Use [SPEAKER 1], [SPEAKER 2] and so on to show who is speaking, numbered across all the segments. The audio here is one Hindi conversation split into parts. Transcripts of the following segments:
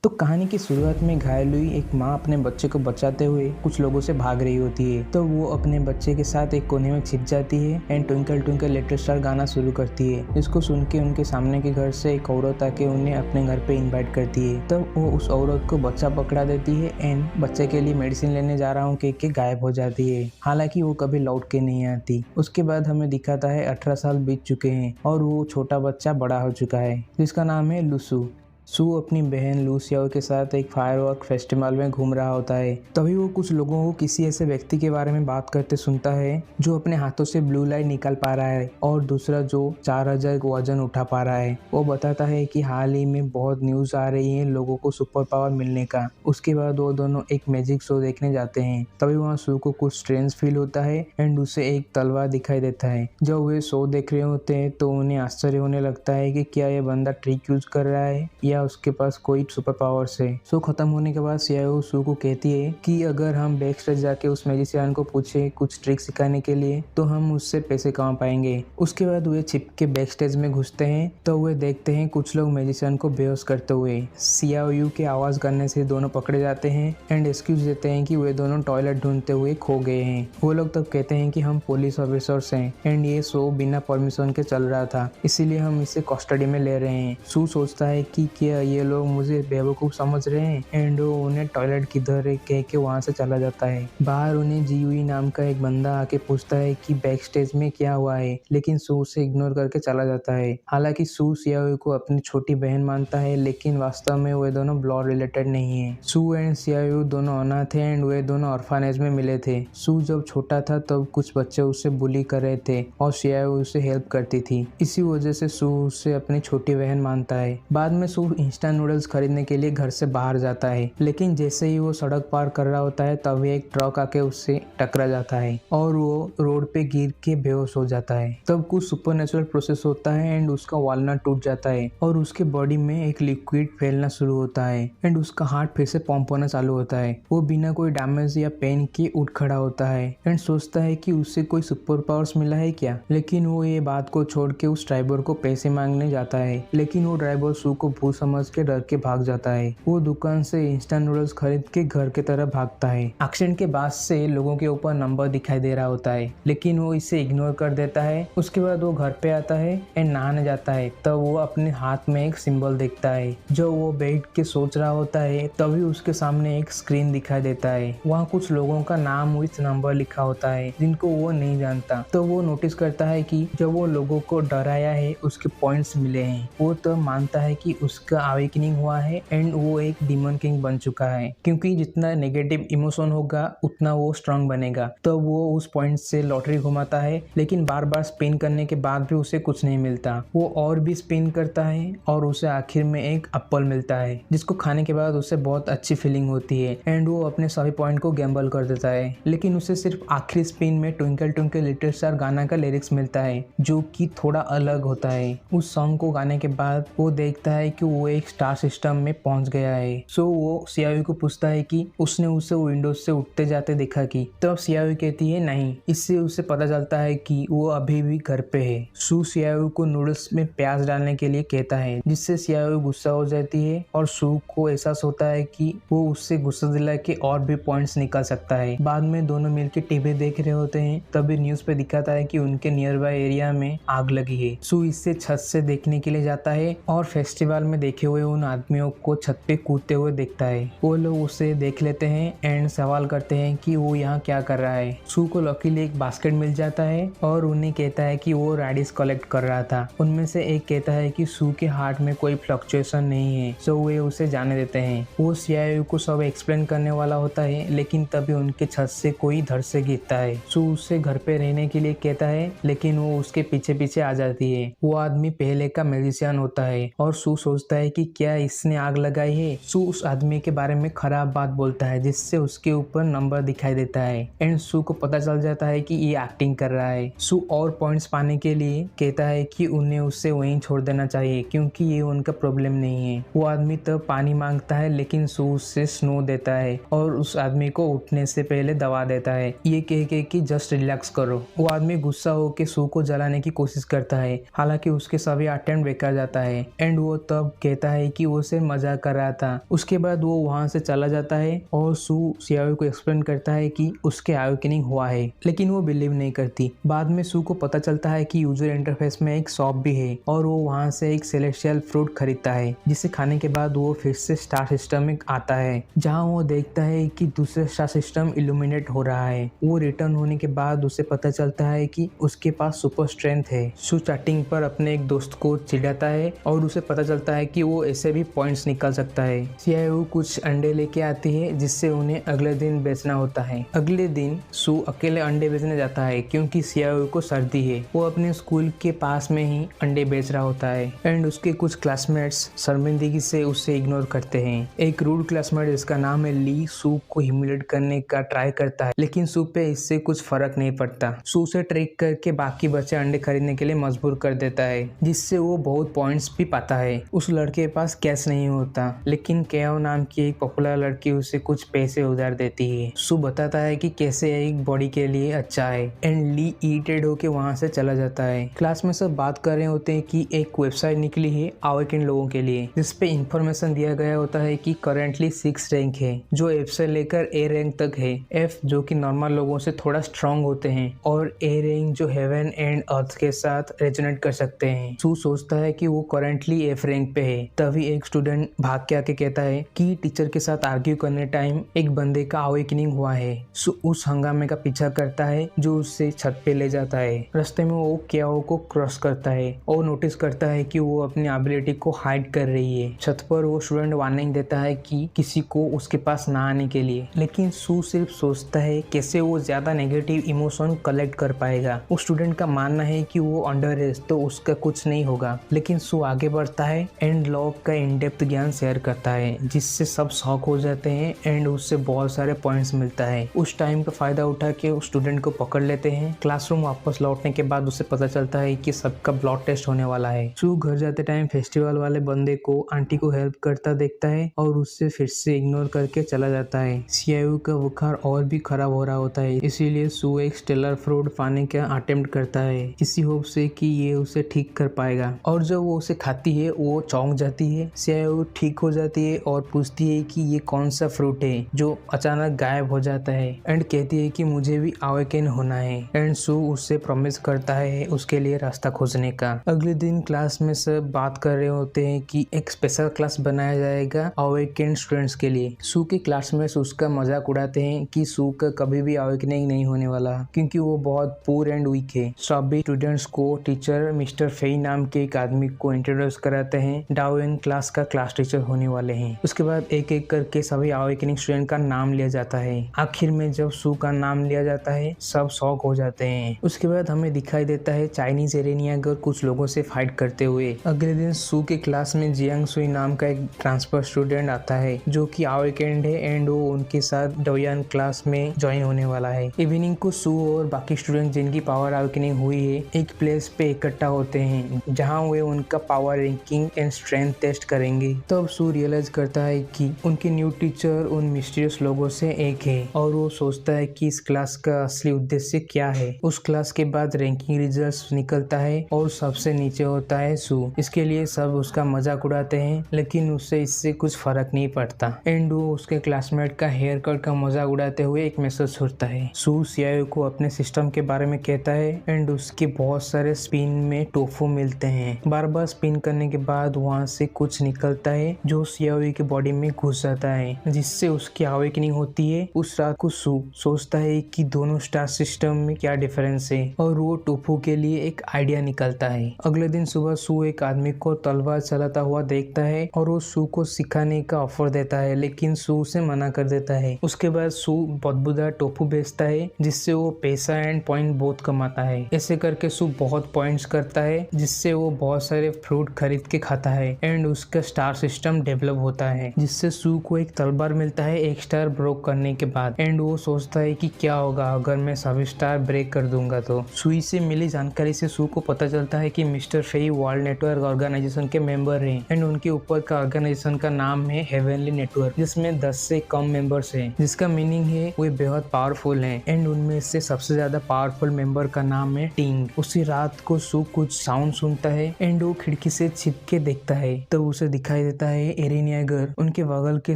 [SPEAKER 1] तो कहानी की शुरुआत में घायल हुई एक माँ अपने बच्चे को बचाते हुए कुछ लोगों से भाग रही होती है। तो वो अपने बच्चे के साथ एक कोने में छिप जाती है and twinkle twinkle little star गाना शुरू करती है। इसको सुन के उनके सामने के घर से एक औरत आके उन्हें अपने घर पे इनवाइट करती है। तब वो उस औरत को बच्चा पकड़ा देती है एंड बच्चे के लिए मेडिसिन लेने जा रहा हूँ कह के गायब हो जाती है। हालांकि वो कभी लौट के नहीं आती। उसके बाद हमें दिखाता है 18 साल बीत चुके हैं और वो छोटा बच्चा बड़ा हो चुका है जिसका नाम है लुसू। सू अपनी बहन लूसियाओ के साथ एक फायरवर्क फेस्टिवल में घूम रहा होता है। तभी वो कुछ लोगों को किसी ऐसे व्यक्ति के बारे में बात करते सुनता है जो अपने हाथों से ब्लू लाइट निकाल पा रहा है और दूसरा जो 4000 वजन उठा पा रहा है। वो बताता है कि हाल ही में बहुत न्यूज आ रही है लोगों को सुपर पावर मिलने का। उसके बाद वो दोनों एक मैजिक शो देखने जाते हैं। तभी वहाँ सू को कुछ स्ट्रेंज फील होता है एंड उसे एक तलवार दिखाई देता है। जब वे शो देख रहे होते हैं तो उन्हें आश्चर्य होने लगता है कि क्या ये बंदा ट्रिक यूज कर रहा है या उसके पास कोई सुपर पावर्स है। शो खत्म होने के बाद सियाओ सू को कहती है कि अगर हम बैक स्टेज जाके उस मैजिशियन को पूछे कुछ ट्रिक सिखाने के लिए तो हम उससे पैसे कमा पाएंगे। उसके बाद वे छिप के बैक स्टेज में घुसते हैं तो वे देखते हैं कुछ लोग मैजिशियन को बेहोश करते हुए। सियाओ के आवाज करने से दोनों पकड़े जाते हैं एंड एक्सक्यूज देते हैं कि वे दोनों टॉयलेट ढूंढते हुए खो गए हैं। वो लोग तब कहते हैं कि हम पुलिस ऑफिसर्स हैं एंड ये शो बिना परमिशन के चल रहा था इसीलिए हम इसे कस्टडी में ले रहे हैं। सू सोचता है कि क्या ये लोग मुझे बेवकूफ समझ रहे हैं एंड वो उन्हें टॉयलेट किधर है कह के वहां से चला जाता है। बाहर उन्हें जीयुई नाम का एक बंदा आके पूछता है कि बैक स्टेज में क्या हुआ है लेकिन सू उसे इग्नोर करके चला जाता है। हालांकि सू सियाओ को अपनी छोटी बहन मानता है लेकिन वास्तव में वे दोनों ब्लड रिलेटेड नहीं है। सू एंड सियाओ दोनों अनाथ थे एंड वे दोनों ऑर्फनेज में मिले थे। सू जब छोटा था तब कुछ बच्चे उसे बुली कर रहे थे और सियाओ उसे हेल्प करती थी। इसी वजह से सू उसे अपनी छोटी बहन मानता है। बाद में सू इंस्टेंट नूडल्स खरीदने के लिए घर से बाहर जाता है लेकिन जैसे ही वो सड़क पार कर रहा होता है तभी एक ट्रक आके उससे टकरा जाता है और वो रोड पे गिर के बेहोश हो जाता है। तब कुछ सुपरनेचुरल प्रोसेस होता है एंड उसका वालनट टूट जाता है और उसके बॉडी में एक लिक्विड फैलना शुरू होता है एंड उसका हार्ट फिर से पंप होना चालू होता है। वो बिना कोई डैमेज या पेन के उठ खड़ा होता है एंड सोचता है कि उससे कोई सुपर पावर्स मिला है क्या। लेकिन वो ये बात को छोड़ के उस ड्राइवर को पैसे मांगने जाता है लेकिन वो ड्राइवर सू को भूल समझ के डर के भाग जाता है। वो दुकान से इंस्टेंट नूडल्स खरीद के घर की तरफ भागता है। एक्सीडेंट के बाद से लोगों के ऊपर नंबर दिखाई दे रहा होता है लेकिन वो इसे इग्नोर कर देता है। उसके बाद वो घर पे आता है एंड नहाने जाता है तब वो अपने हाथ में एक सिंबल देखता है। जो वो बैठ के सोच रहा होता है तभी उसके सामने एक स्क्रीन दिखाई देता है। वहाँ कुछ लोगों का नाम विथ नंबर लिखा होता है जिनको वो नहीं जानता। तो वो नोटिस करता है कि जब वो लोगों को डराया है उसके पॉइंट्स मिले हैं। वो तो मानता है कि उसका अवेकनिंग हुआ है एंड वो एक डीमन किंग बन चुका है क्योंकि जितना नेगेटिव इमोशन होगा उतना वो स्ट्रांग बनेगा। तो वो उस पॉइंट से लॉटरी घुमाता है लेकिन बार बार स्पिन करने के बाद भी उसे कुछ नहीं मिलता। वो और भी स्पिन करता है और उसे आखिर में एक एप्पल मिलता है जिसको खाने के बाद उसे बहुत अच्छी फीलिंग होती है एंड वो अपने सभी पॉइंट को गैम्बल कर देता है। लेकिन उसे सिर्फ आखिरी स्पिन में ट्विंकल ट्विंकल लिटिल स्टार गाना का लिरिक्स मिलता है जो कि थोड़ा अलग होता है। उस सॉन्ग को गाने के बाद वो देखता है कि वो एक स्टार सिस्टम में पहुंच गया है। सो वो सियाओ को पूछता है कि उसने उसे विंडोज से उठते जाते देखा कि। तब सियाओ कहती है नहीं। इससे उसे पता चलता है कि वो अभी भी घर पे है। सू सियाओ को नूडल्स में प्याज डालने के लिए कहता है जिससे सियाओ गुस्सा हो जाती है और सू को एहसास होता है कि वो उससे गुस्सा दिला के और भी पॉइंट्स निकाल सकता है। बाद में दोनों मिलकर टीवी देख रहे होते हैं तभी न्यूज पे दिखाता है कि उनके नियर बाय एरिया में आग लगी है। सू इससे छत से देखने के लिए जाता है और फेस्टिवल में देखे हुए उन आदमियों को छत पे कूदते हुए देखता है। वो लोग उसे देख लेते हैं एंड सवाल करते हैं कि वो यहाँ क्या कर रहा है। सू को लकीली एक बास्केट मिल जाता है और उन्हें कहता है कि वो रेडिस कलेक्ट कर रहा था। उनमें से एक कहता है कि सू के हार्ट में कोई फ्लक्चुएशन नहीं है सो वे उसे जाने देते हैं। वो सियाओ को सब एक्सप्लेन करने वाला होता है लेकिन तभी उनके छत से कोई धड़ से गिरता है। सू उससे घर पे रहने के लिए कहता है लेकिन वो उसके पीछे पीछे आ जाती है। वो आदमी पहले का मैजिशियन होता है और सू सोचता है कि क्या इसने आग लगाई है। सू उस आदमी के बारे में खराब बात बोलता है जिससे उसके ऊपर नंबर दिखाई देता है एंड सू को पता चल जाता है कि ये एक्टिंग कर रहा है। सू और पॉइंट्स पाने के लिए कहता है कि उन्हें उससे वहीं छोड़ देना चाहिए क्योंकि ये उनका प्रॉब्लम नहीं है। वो आदमी तब पानी मांगता है लेकिन सू उससे स्नो देता है और उस आदमी को उठने से पहले दबा देता है ये कह के कि जस्ट रिलैक्स करो। वो आदमी गुस्सा होकर सू को जलाने की कोशिश करता है हालांकि उसके सभी अटेम्प्ट बेकार जाता है एंड वो तब कहता है कि वो उसे मजाक कर रहा था। उसके बाद वो वहाँ से चला जाता है और सू सियाओ को एक्सप्लेन करता है कि उसके अवेकनिंग हुआ है, लेकिन वो बिलीव नहीं करती। बाद में सू को पता चलता है कि यूजर इंटरफेस में एक शॉप भी है और वो वहाँ से एक सेलेस्टियल फ्रूट खरीदता है, जिसे खाने के बाद वो फिर से स्टार सिस्टम में आता है, जहाँ वो देखता है कि दूसरा स्टार सिस्टम इल्यूमिनेट हो रहा है। वो रिटर्न होने के बाद उसे पता चलता है कि उसके पास सुपर स्ट्रेंथ है। सू चैटिंग पर अपने एक दोस्त को चिढ़ाता है और उसे पता चलता है कि वो ऐसे भी पॉइंट्स निकाल सकता है। सियाओ कुछ अंडे लेके आती है जिससे उन्हें अगले दिन बेचना होता है। अगले दिन सू अकेले अंडे बेचने जाता है क्योंकि सियाओ को सर्दी है। वो अपने स्कूल के पास में ही अंडे बेच रहा होता है एंड उसके कुछ क्लासमेट्स शर्मिंदगी से उसे इग्नोर करते हैं। एक रूड क्लासमेट जिसका नाम है ली सू को ह्यूमिलेट करने का ट्राई करता है, लेकिन सू पे इससे कुछ फर्क नहीं पड़ता। सू से ट्रिक करके बाकी बच्चे अंडे खरीदने के लिए मजबूर कर देता है, जिससे वो बहुत पॉइंट्स भी पाता है। उस लड़के के पास कैश नहीं होता, लेकिन केओ नाम की एक पॉपुलर लड़की उसे कुछ पैसे उधार देती है। सू बताता है कि कैसे एक बॉडी के लिए अच्छा है एंड ली इरिटेट होके वहाँ से चला जाता है। क्लास में सब बात कर रहे होते हैं कि एक वेबसाइट निकली है अवेकन लोगों के लिए, जिसपे इंफॉर्मेशन दिया गया होता है कि करेंटली 6 रैंक है, जो एफ से लेकर ए रैंक तक है। एफ जो कि नॉर्मल लोगों से थोड़ा स्ट्रांग होते हैं और ए रैंक जो हेवन एंड अर्थ के साथ रेजोनेट कर सकते हैं। सू सोचता है कि वो करेंटली एफ रैंक पे है। तभी एक स्टूडेंट भाग के आके कहता है कि टीचर के साथ आर्ग्यू करने टाइम एक बंदे का अवेकनिंग हुआ है। सू उस हंगामे का पीछा करता है जो उससे छत पे ले जाता है। रास्ते में वो केओ को क्रॉस करता है और नोटिस करता है कि वो अपनी एबिलिटी को हाइड कर रही है। छत पर वो स्टूडेंट वार्निंग देता है कि किसी को उसके पास ना आने के लिए, लेकिन सू सिर्फ सोचता है कैसे वो ज्यादा नेगेटिव इमोशन कलेक्ट कर पाएगा। उस स्टूडेंट का मानना है कि वो अंडर है तो उसका कुछ नहीं होगा, लेकिन सू आगे बढ़ता है एंड लॉग का इन डेप्थ ज्ञान शेयर करता है, जिससे सब शॉक हो जाते हैं एंड उससे बहुत सारे पॉइंट्स मिलता है। उस टाइम का फायदा उठा के उस स्टूडेंट को पकड़ लेते हैं। क्लासरूम वापस लौटने के बाद उसे पता चलता है कि सबका ब्लड टेस्ट होने वाला है। सू घर जाते टाइम फेस्टिवल वाले बंदे को आंटी को हेल्प करता देखता है और उससे फिर से इग्नोर करके चला जाता है। सियाओ का बुखार और भी खराब हो रहा होता है, इसीलिए सू एक स्टेलर फ्रूट पाने का अटेम्प्ट करता है, इसी होप से कि ये उसे ठीक कर पाएगा। और जब वो उसे खाती है वो चौंक जाती है। सियाओ ठीक हो जाती है और पूछती है कि ये कौन सा फ्रूट है जो अचानक गायब हो जाता है एंड कहती है कि मुझे भी अवेकन होना है एंड सू उससे प्रॉमिस करता है उसके लिए रास्ता खोजने का। अगले दिन क्लास में सब बात कर रहे होते हैं कि एक स्पेशल क्लास बनाया जाएगा अवेकन स्टूडेंट्स के लिए। सू के क्लासमेट्स उसका मजाक उड़ाते हैं कि सू का कभी भी अवेकनिंग नहीं होने वाला क्योंकि वो बहुत पुअर एंड वीक है। सभी स्टूडेंट्स को टीचर मिस्टर फेई नाम के एक आदमी को इंट्रोड्यूस कराते हैं। डाओइन क्लास का क्लास टीचर होने वाले हैं। उसके बाद एक एक करके सभी अवेकनिंग स्टूडेंट का नाम लिया जाता है। आखिर में जब सू का नाम लिया जाता है सब शॉक हो जाते हैं। उसके बाद हमें दिखाई देता है चाइनीज एरेनियागर कुछ लोगों से फाइट करते हुए। अगले दिन सू के क्लास में जियांग सुई नाम का एक ट्रांसफर स्टूडेंट आता है जो कि अवेकन्ड है एंड वो उनके साथ डोयान क्लास में ज्वाइन होने वाला है। इवनिंग को सू और बाकी स्टूडेंट जिनकी पावर अवेकनिंग हुई है एक प्लेस पे इकट्ठा होते हैं जहाँ वे उनका power ranking and strength test करेंगे। तब सू रियलाइज करता है कि उनके न्यू टीचर उन मिस्टीरियस लोगों से एक है और वो सोचता है कि इस क्लास का असली उद्देश्य क्या है। उस क्लास के बाद रैंकिंग रिजल्ट्स निकलता है और सबसे नीचे होता है सू। इसके लिए सब उसका मजाक उड़ाते हैं, लेकिन उससे इससे कुछ फर्क नहीं पड़ता एंड वो उसके क्लासमेट का हेयर कट का मजाक उड़ाते हुए एक मैसेज छोड़ता है। सू सियाओ को अपने सिस्टम के बारे में कहता है एंड उसके बहुत सारे स्पिन में टोफू मिलते हैं। बार बार स्पिन करने के बाद वहाँ से कुछ निकलता है जो सियाओ की बॉडी में घुस जाता है, जिससे उसकी अवेकनिंग होती है। उस रात को सू सोचता है कि दोनों स्टार सिस्टम में क्या डिफरेंस है और वो टोफू के लिए एक आइडिया निकलता है। अगले दिन सुबह सू एक आदमी को तलवार चलाता हुआ देखता है और वो सू को सिखाने का ऑफर देता है, लेकिन सू उसे मना कर देता है। उसके बाद सू बदबूदार टोफू बेचता है जिससे वो पैसा एंड पॉइंट बहुत कमाता है। ऐसे करके सू बहुत पॉइंट्स करता है जिससे वो बहुत सारे फ्रूट खरीद के खाता है एंड उसका स्टार सिस्टम डेवलप होता है, जिससे सू को एक तलवार मिलता है एक स्टार ब्रेक करने के बाद एंड वो सोचता है कि क्या होगा अगर मैं सभी स्टार ब्रेक कर दूंगा। तो सुई से मिली जानकारी से सू को पता चलता है कि mister Fei world network organisation के मेंबर हैं एंड उनके ऊपर का ऑर्गेनाइजेशन का नाम है हेवनली नेटवर्क, जिसमें 10 से कम मेंबर्स हैं, जिसका मीनिंग है वे बेहद पावरफुल हैं एंड उनमें से सबसे ज्यादा पावरफुल मेंबर का नाम है टिंग। उसी रात को सू कुछ साउंड सुनता है एंड वो खिड़की से छिप के देखता देखता है तो उसे दिखाई देता है एरन येगर उनके बगल के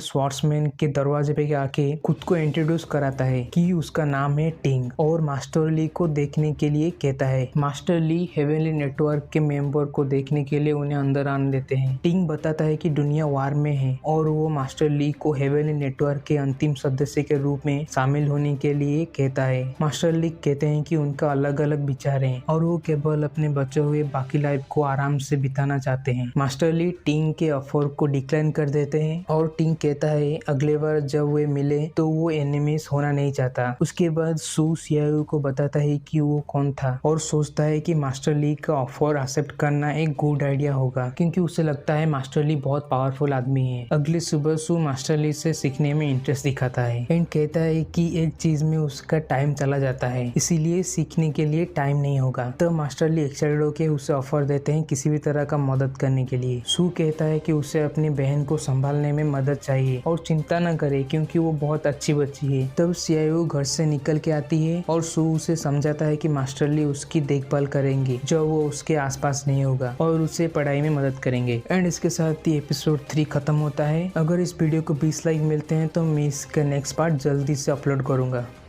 [SPEAKER 1] स्वॉर्ड्समैन के दरवाजे पे आके खुद को इंट्रोड्यूस कराता है कि उसका नाम है टिंग और मास्टर ली को देखने के लिए कहता है। मास्टर ली हेवनली नेटवर्क के मेंबर को देखने के लिए उन्हें अंदर आने देते हैं। टिंग बताता है कि दुनिया वार में है और वो मास्टर ली को हेवनली नेटवर्क के अंतिम सदस्य के रूप में शामिल होने के लिए कहता है। मास्टर ली कहते हैं कि उनका अलग अलग विचार है और वो केवल अपने बचे हुए बाकी लाइफ को आराम से बिताना चाहते हैं। मास्टर ली टिंग के ऑफर को डिक्लाइन कर देते हैं और टिंग कहता है अगले बार जब वे मिले तो वो एनिमीज होना नहीं चाहता। उसके बाद सू सीआईओ को बताता है कि वो कौन था और सोचता है कि मास्टर ली का ऑफर एक्सेप्ट करना एक गुड आइडिया होगा क्योंकि उसे लगता है मास्टर ली बहुत पावरफुल आदमी है। अगली सुबह सू मास्टर ली से सीखने में इंटरेस्ट दिखाता है एंड कहता है कि एक चीज में उसका टाइम चला जाता है इसीलिए सीखने के लिए टाइम नहीं होगा। तो मास्टर ली एक्साइटेड होकर उसे ऑफर देते हैं किसी भी तरह का मदद करने के लिए। सू कहता है कि उसे अपनी बहन को संभालने में मदद चाहिए और चिंता न करे क्योंकि वो बहुत अच्छी बच्ची है। तब सीआईओ घर से निकल के आती है और सू उसे समझाता है कि मास्टर ली उसकी देखभाल करेंगे जब वो उसके आसपास नहीं होगा और उसे पढ़ाई में मदद करेंगे। एंड इसके साथ ही एपिसोड 3 खत्म होता है। अगर इस वीडियो को 20 लाइक मिलते हैं तो मैं इसका नेक्स्ट पार्ट जल्दी से अपलोड करूंगा।